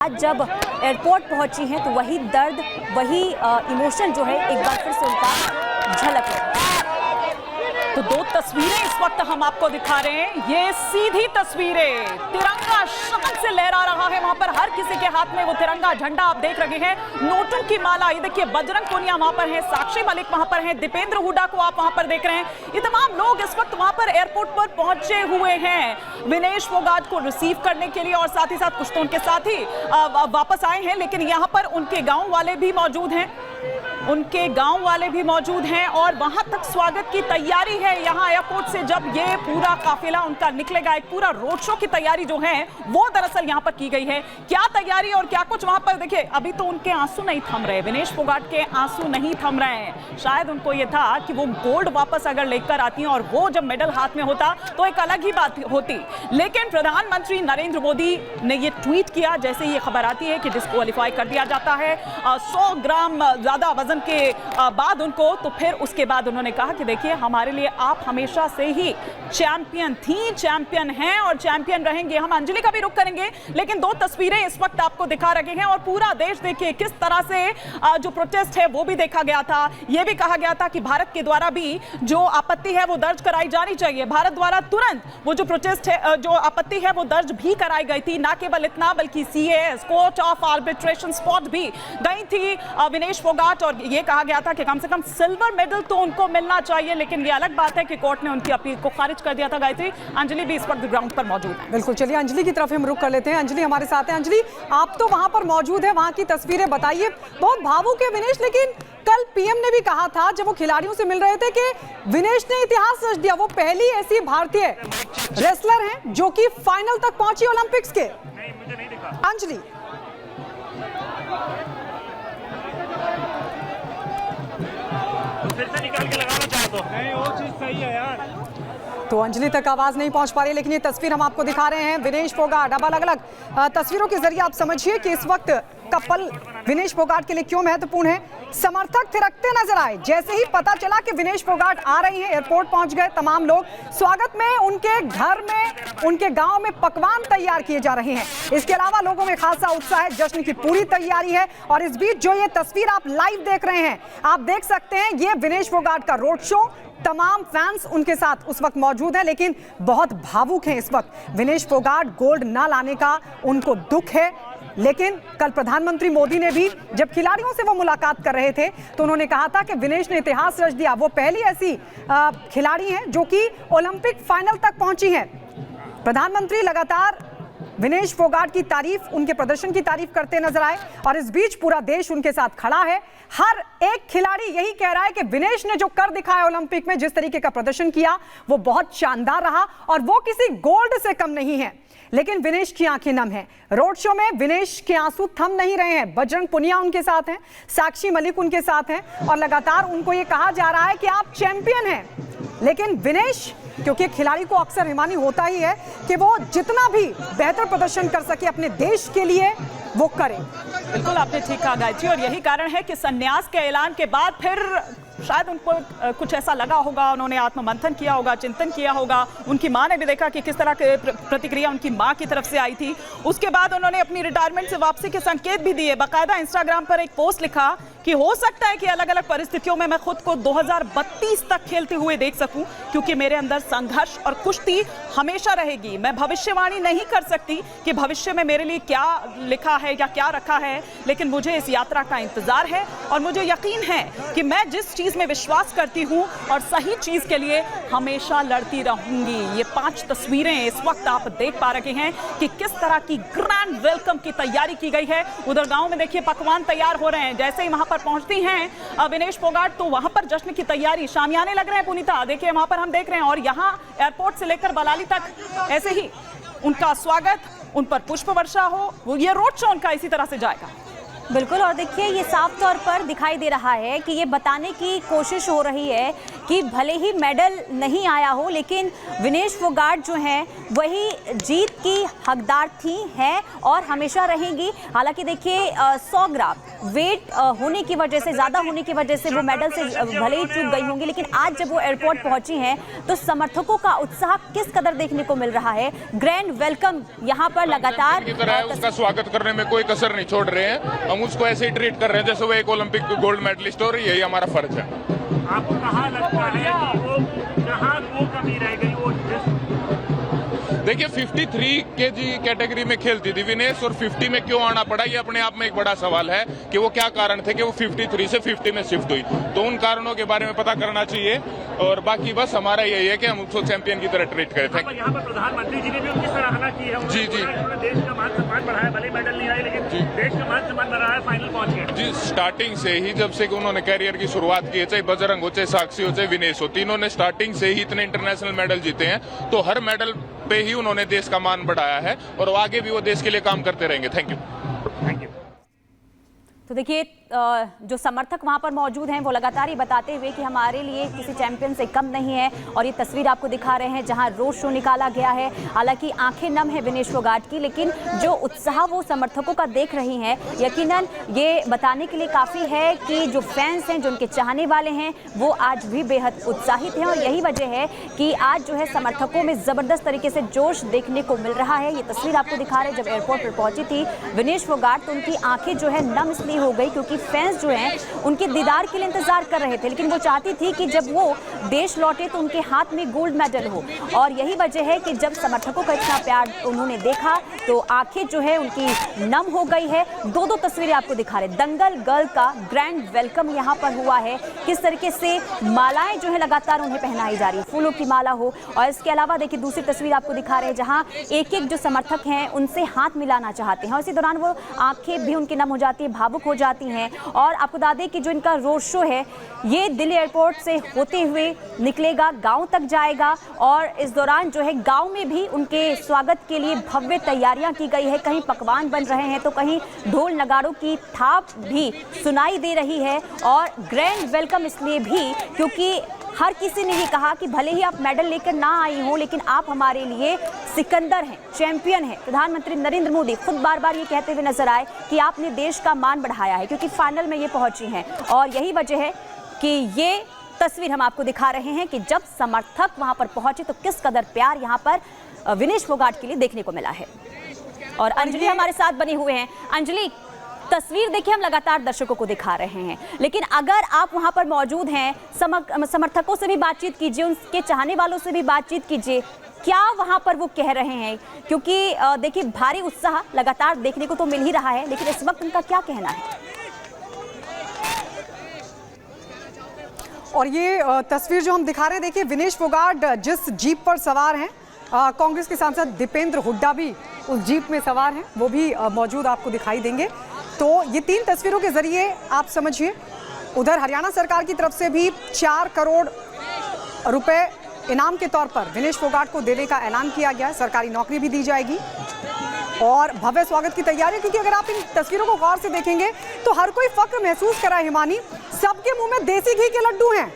आज जब एयरपोर्ट पहुंची हैं तो वही दर्द, वही इमोशन जो है एक बार फिर से उनका झलक है। तो दो तस्वीरें इस वक्त हम आपको दिखा रहे हैं, ये सीधी तस्वीरें, तिरंगा शान से लहरा रहा है वहां पर, हर किसी के हाथ में वो तिरंगा झंडा आप देख रहे हैं, नोटों की माला, ये देखिए बजरंग पूनिया वहां पर है, साक्षी मलिक वहां पर है, दीपेंद्र हुड्डा को आप वहां पर देख रहे हैं। ये तमाम लोग इस वक्त वहां पर एयरपोर्ट पर पहुंचे हुए हैं विनेश फोगाट को रिसीव करने के लिए, और साथ ही साथ कुछ तो उनके साथ ही वापस आए हैं, लेकिन यहां पर उनके गांव वाले भी मौजूद हैं, उनके गांव वाले भी मौजूद हैं और वहां तक स्वागत की तैयारी है। यहां एयरपोर्ट से जब ये पूरा काफिला उनका निकलेगा, एक पूरा रोड शो की तैयारी जो है वो दरअसल यहां पर की गई है। क्या तैयारी और क्या कुछ वहां पर देखिए, अभी तो उनके आंसू नहीं थम रहे, विनेश फोगाट के आंसू नहीं थम रहे हैं। शायद उनको ये था कि वो गोल्ड वापस अगर लेकर आती हैं और वो जब मेडल हाथ में होता तो एक अलग ही बात होती, लेकिन प्रधानमंत्री नरेंद्र मोदी ने ये ट्वीट किया जैसे ये खबर आती है कि डिस्क्वालीफाई कर दिया जाता है 100 ग्राम ज्यादा वजन के बाद उनको, तो फिर उसके बाद उन्होंने कहा कि देखिए हमारे लिए आप हमेशा से ही चैंपियन थी, चैंपियन हैं और चैंपियन रहेंगे। हम अंजलि का भी रुख करेंगे, लेकिन दो तस्वीरें इस वक्त आपको दिखा रहे हैं और पूरा देश देखिए किस तरह से जो प्रोटेस्ट है वो भी देखा गया था। यह भी कहा गया था कि भारत के द्वारा भी जो आपत्ति है वो दर्ज कराई जानी चाहिए, भारत द्वारा तुरंत वो जो प्रोटेस्ट है, जो आपत्ति है वो दर्ज भी कराई गई थी। ना केवल इतना बल्कि CAS court of arbitration spot भी गई थी विनेश फोगाट, और ये कहा गया था कि कम से कम सिल्वर मेडल तो उनको मिलना चाहिए, लेकिन ये अलग बात है कि कोर्ट ने उनकी अपील को खारिज कर दिया था। गायत्री, अंजलि भी इस वक्त ग्राउंड पर मौजूद है। बिल्कुल, चलिए अंजलि की तरफ हम रुख कर लेते हैं। अंजलि हमारे साथ हैं। अंजलि, आप तो वहां पर मौजूद है, वहां की तस्वीरें बताइए। बहुत भावुक है विनेश, लेकिन कल PM ने भी कहा था जब वो खिलाड़ियों से मिल रहे थे कि विनेश ने इतिहास रच दिया, वो पहली ऐसी भारतीय रेसलर हैं जो कि फाइनल तक पहुंची ओलंपिक्स के। अंजलि, फिर से निकाल के लगाना चाहे तो नहीं, वो चीज सही है यार। तो अंजलि तक आवाज नहीं पहुंच पा रही, लेकिन ये तस्वीर हम आपको दिखा रहे हैं विनेश फोगाट। अब अलग अलग तस्वीरों के जरिए आप समझिए कि इस वक्त का पल विनेश फोगाट के लिए क्यों महत्वपूर्ण है। समर्थक थिरकते नजर आए जैसे ही पता चला कि विनेश फोगाट आ रही है, एयरपोर्ट पहुंच गए तमाम लोग। स्वागत में उनके घर में, उनके गांव में पकवान तैयार किए जा रहे हैं। इसके अलावा लोगों में खासा उत्साह है, जश्न की पूरी तैयारी है। और इस बीच जो ये तस्वीर आप लाइव देख रहे हैं, आप देख सकते हैं ये विनेश फोगाट का रोड शो, तमाम फैंस उनके साथ उस वक्त मौजूद हैं, लेकिन बहुत भावुक हैं इस वक्त। विनेश फोगाट गोल्ड ना लाने का उनको दुख है, लेकिन कल प्रधानमंत्री मोदी ने भी जब खिलाड़ियों से वो मुलाकात कर रहे थे तो उन्होंने कहा था कि विनेश ने इतिहास रच दिया, वो पहली ऐसी खिलाड़ी हैं जो कि ओलंपिक फाइनल तक पहुंची हैं। प्रधानमंत्री लगातार विनेश फोगाट की तारीफ, उनके प्रदर्शन की तारीफ करते नजर आए और इस बीच पूरा देश उनके साथ खड़ा है। हर एक खिलाड़ी यही कह रहा है कि विनेश ने जो कर दिखाया ओलंपिक में, जिस तरीके का प्रदर्शन किया वो बहुत शानदार रहा और वो किसी गोल्ड से कम नहीं है। लेकिन विनेश की आंखें नम हैं। रोड शो में विनेश के आंसू थम नहीं रहे हैं। बजरंग पूनिया उनके साथ हैं, साक्षी मलिक उनके साथ हैं और लगातार उनको ये कहा जा रहा है कि आप चैंपियन हैं। लेकिन विनेश, क्योंकि खिलाड़ी को अक्सर हिमानी होता ही है कि वो जितना भी बेहतर प्रदर्शन कर सके अपने देश के लिए वो करे। बिल्कुल आपने ठीक कहा गायत्री, और यही कारण है कि संन्यास के ऐलान के बाद फिर शायद उनको कुछ ऐसा लगा होगा, उन्होंने आत्ममंथन किया होगा, चिंतन किया होगा। उनकी मां ने भी देखा कि किस तरह की प्रतिक्रिया उनकी मां की तरफ से आई थी। उसके बाद उन्होंने अपनी रिटायरमेंट से वापसी के संकेत भी दिए। बाकायदा इंस्टाग्राम पर एक पोस्ट लिखा कि हो सकता है कि अलग अलग परिस्थितियों में मैं खुद को 2032 तक खेलते हुए देख सकूं, क्योंकि मेरे अंदर संघर्ष और कुश्ती हमेशा रहेगी। मैं भविष्यवाणी नहीं कर सकती कि भविष्य में मेरे लिए क्या लिखा है या क्या रखा है, लेकिन मुझे इस यात्रा का इंतजार है और मुझे यकीन है कि मैं जिस चीज में विश्वास करती हूं और सही चीज के लिए हमेशा लड़ती रहूंगी। ये 5 तस्वीरें इस वक्त आप देख पा रहे हैं कि किस तरह की ग्रैंड वेलकम की तैयारी की गई है। उधर गांव में देखिए पकवान तैयार हो रहे हैं, जैसे ही वहां पर पहुंचती हैं विनेश फोगाट तो वहां पर जश्न की तैयारी, शामियाने लग रहे हैं। पुनीता देखिए वहां पर हम देख रहे हैं, और यहां एयरपोर्ट से लेकर बलाली तक ऐसे ही उनका स्वागत, उन पर पुष्प वर्षा हो, ये रोड शो उनका इसी तरह से जाएगा। बिल्कुल, और देखिए ये साफ तौर पर दिखाई दे रहा है कि ये बताने की कोशिश हो रही है कि भले ही मेडल नहीं आया हो, लेकिन विनेश फोगाट जो हैं वही जीत की हकदार थी, हैं और हमेशा रहेंगी। हालांकि देखिए 100 ग्राम वेट होने की वजह से, ज़्यादा होने की वजह से वो मेडल से भले ही चूक गई होंगी, लेकिन आज जब वो एयरपोर्ट पहुंची हैं तो समर्थकों का उत्साह किस कदर देखने को मिल रहा है। ग्रैंड वेलकम यहाँ पर लगातार की तरह उसका स्वागत करने में कोई कसर नहीं छोड़ रहे हैं। हम उसको ऐसे ही ट्रीट कर रहे हैं जैसे वो एक ओलंपिक गोल्ड मेडलिस्ट और यही हमारा फर्ज है। आपको कहाँ लगता है कि वो कहाँ वो कमी रह गई? वो देखिए 53 केजी कैटेगरी में खेलती थी विनेश, और 50 में क्यों आना पड़ा ये अपने आप में एक बड़ा सवाल है कि वो क्या कारण थे कि वो 53 से 50 में शिफ्ट हुई। तो उन कारणों के बारे में पता करना चाहिए, और बाकी बस हमारा यही है कि हम उसको चैंपियन की तरह ट्रीट करें। Thank you. यहाँ पर प्रधानमंत्री जी ने भी उनकी सराहना की है। जी जी, उन्होंने देश का मान सम्मान बढ़ाया, भले मेडल नहीं आए लेकिन देश का मान सम्मान बढ़ाया, फाइनल पहुंच गए। जी स्टार्टिंग से ही, जब से उन्होंने कैरियर की शुरुआत की है, चाहे बजरंग हो, चाहे साक्षी हो, चाहे विनेश हो, तीनों ने स्टार्टिंग से ही इतने इंटरनेशनल मेडल जीते हैं, तो हर मेडल पे ही उन्होंने देश का मान बढ़ाया है और आगे भी वो देश के लिए काम करते रहेंगे। Thank you. Thank you. तो देखिए जो समर्थक वहां पर मौजूद हैं वो लगातार ये बताते हुए कि हमारे लिए किसी चैंपियन से कम नहीं है, और ये तस्वीर आपको दिखा रहे हैं जहां रोड शो निकाला गया है। हालांकि आंखें नम है विनेश फोगाट की, लेकिन जो उत्साह वो समर्थकों का देख रही हैं, यकीनन ये बताने के लिए काफ़ी है कि जो फैंस हैं, जो उनके चाहने वाले हैं, वो आज भी बेहद उत्साहित हैं। और यही वजह है कि आज जो है समर्थकों में ज़बरदस्त तरीके से जोश देखने को मिल रहा है। ये तस्वीर आपको दिखा रहे हैं जब एयरपोर्ट पर पहुंची थी विनेश फोगाट, तो उनकी आंखें जो है नम इसलिए हो गई क्योंकि फैंस जो हैं उनके दीदार के लिए इंतजार कर रहे थे, लेकिन वो चाहती थी कि जब वो देश लौटे तो उनके हाथ में गोल्ड मेडल हो। और यही वजह है कि जब समर्थकों का इतना प्यार उन्होंने देखा तो आंखें जो है उनकी नम हो गई है। दो तस्वीरें आपको दिखा रहे, दंगल गर्ल का ग्रैंड वेलकम यहाँ पर हुआ है, किस तरीके से मालाएं जो है लगातार उन्हें पहनाई जा रही, फूलों की माला हो। और इसके अलावा देखिए दूसरी तस्वीर आपको दिखा रहे हैं जहाँ एक एक जो समर्थक हैं उनसे हाथ मिलाना चाहते हैं, और इसी दौरान वो आंखें भी उनकी नम हो जाती है, भावुक हो जाती हैं। और आपको बता दें कि जो इनका रोड शो है ये दिल्ली एयरपोर्ट से होते हुए निकलेगा, गांव तक जाएगा, और इस दौरान जो है गांव में भी उनके स्वागत के लिए भव्य तैयारियां की गई है। कहीं पकवान बन रहे हैं तो कहीं ढोल नगाड़ों की थाप भी सुनाई दे रही है। और ग्रैंड वेलकम इसलिए भी क्योंकि हर किसी ने ये कहा कि भले ही आप मेडल लेकर ना आई हो, लेकिन आप हमारे लिए सिकंदर हैं, चैंपियन हैं। प्रधानमंत्री नरेंद्र मोदी खुद बार बार ये कहते हुए नजर आए कि आपने देश का मान बढ़ाया है, क्योंकि फाइनल में ये पहुंची हैं। और यही वजह है कि ये तस्वीर हम आपको दिखा रहे हैं कि जब समर्थक वहां पर पहुंचे तो किस कदर प्यार यहाँ पर विनेश फोगाट के लिए देखने को मिला है। और अंजलि हमारे साथ बने हुए हैं। अंजलि, तस्वीर देखिए हम लगातार दर्शकों को दिखा रहे हैं, लेकिन अगर आप वहां पर मौजूद हैं, समर्थकों से भी बातचीत कीजिए, उनके चाहने वालों से भी बातचीत कीजिए, क्या वहां पर वो कह रहे हैं? क्योंकि देखिए भारी उत्साह लगातार देखने को तो मिल ही रहा है, लेकिन इस वक्त उनका क्या कहना है? और ये तस्वीर जो हम दिखा रहे हैं, देखिए विनेश फोगाट जिस जीप पर सवार हैं, कांग्रेस के सांसद दीपेंद्र हुड्डा भी उस जीप में सवार हैं, वो भी मौजूद आपको दिखाई देंगे। तो ये 3 तस्वीरों के जरिए आप समझिए, उधर हरियाणा सरकार की तरफ से भी 4 करोड़ रुपए इनाम के तौर पर विनेश फोगाट को देने का ऐलान किया गया है। सरकारी नौकरी भी दी जाएगी और भव्य स्वागत की तैयारी, क्योंकि अगर आप इन तस्वीरों को गौर से देखेंगे तो हर कोई फक्र महसूस कर रहा है। हिमानी, सबके मुंह में देसी घी के लड्डू हैं।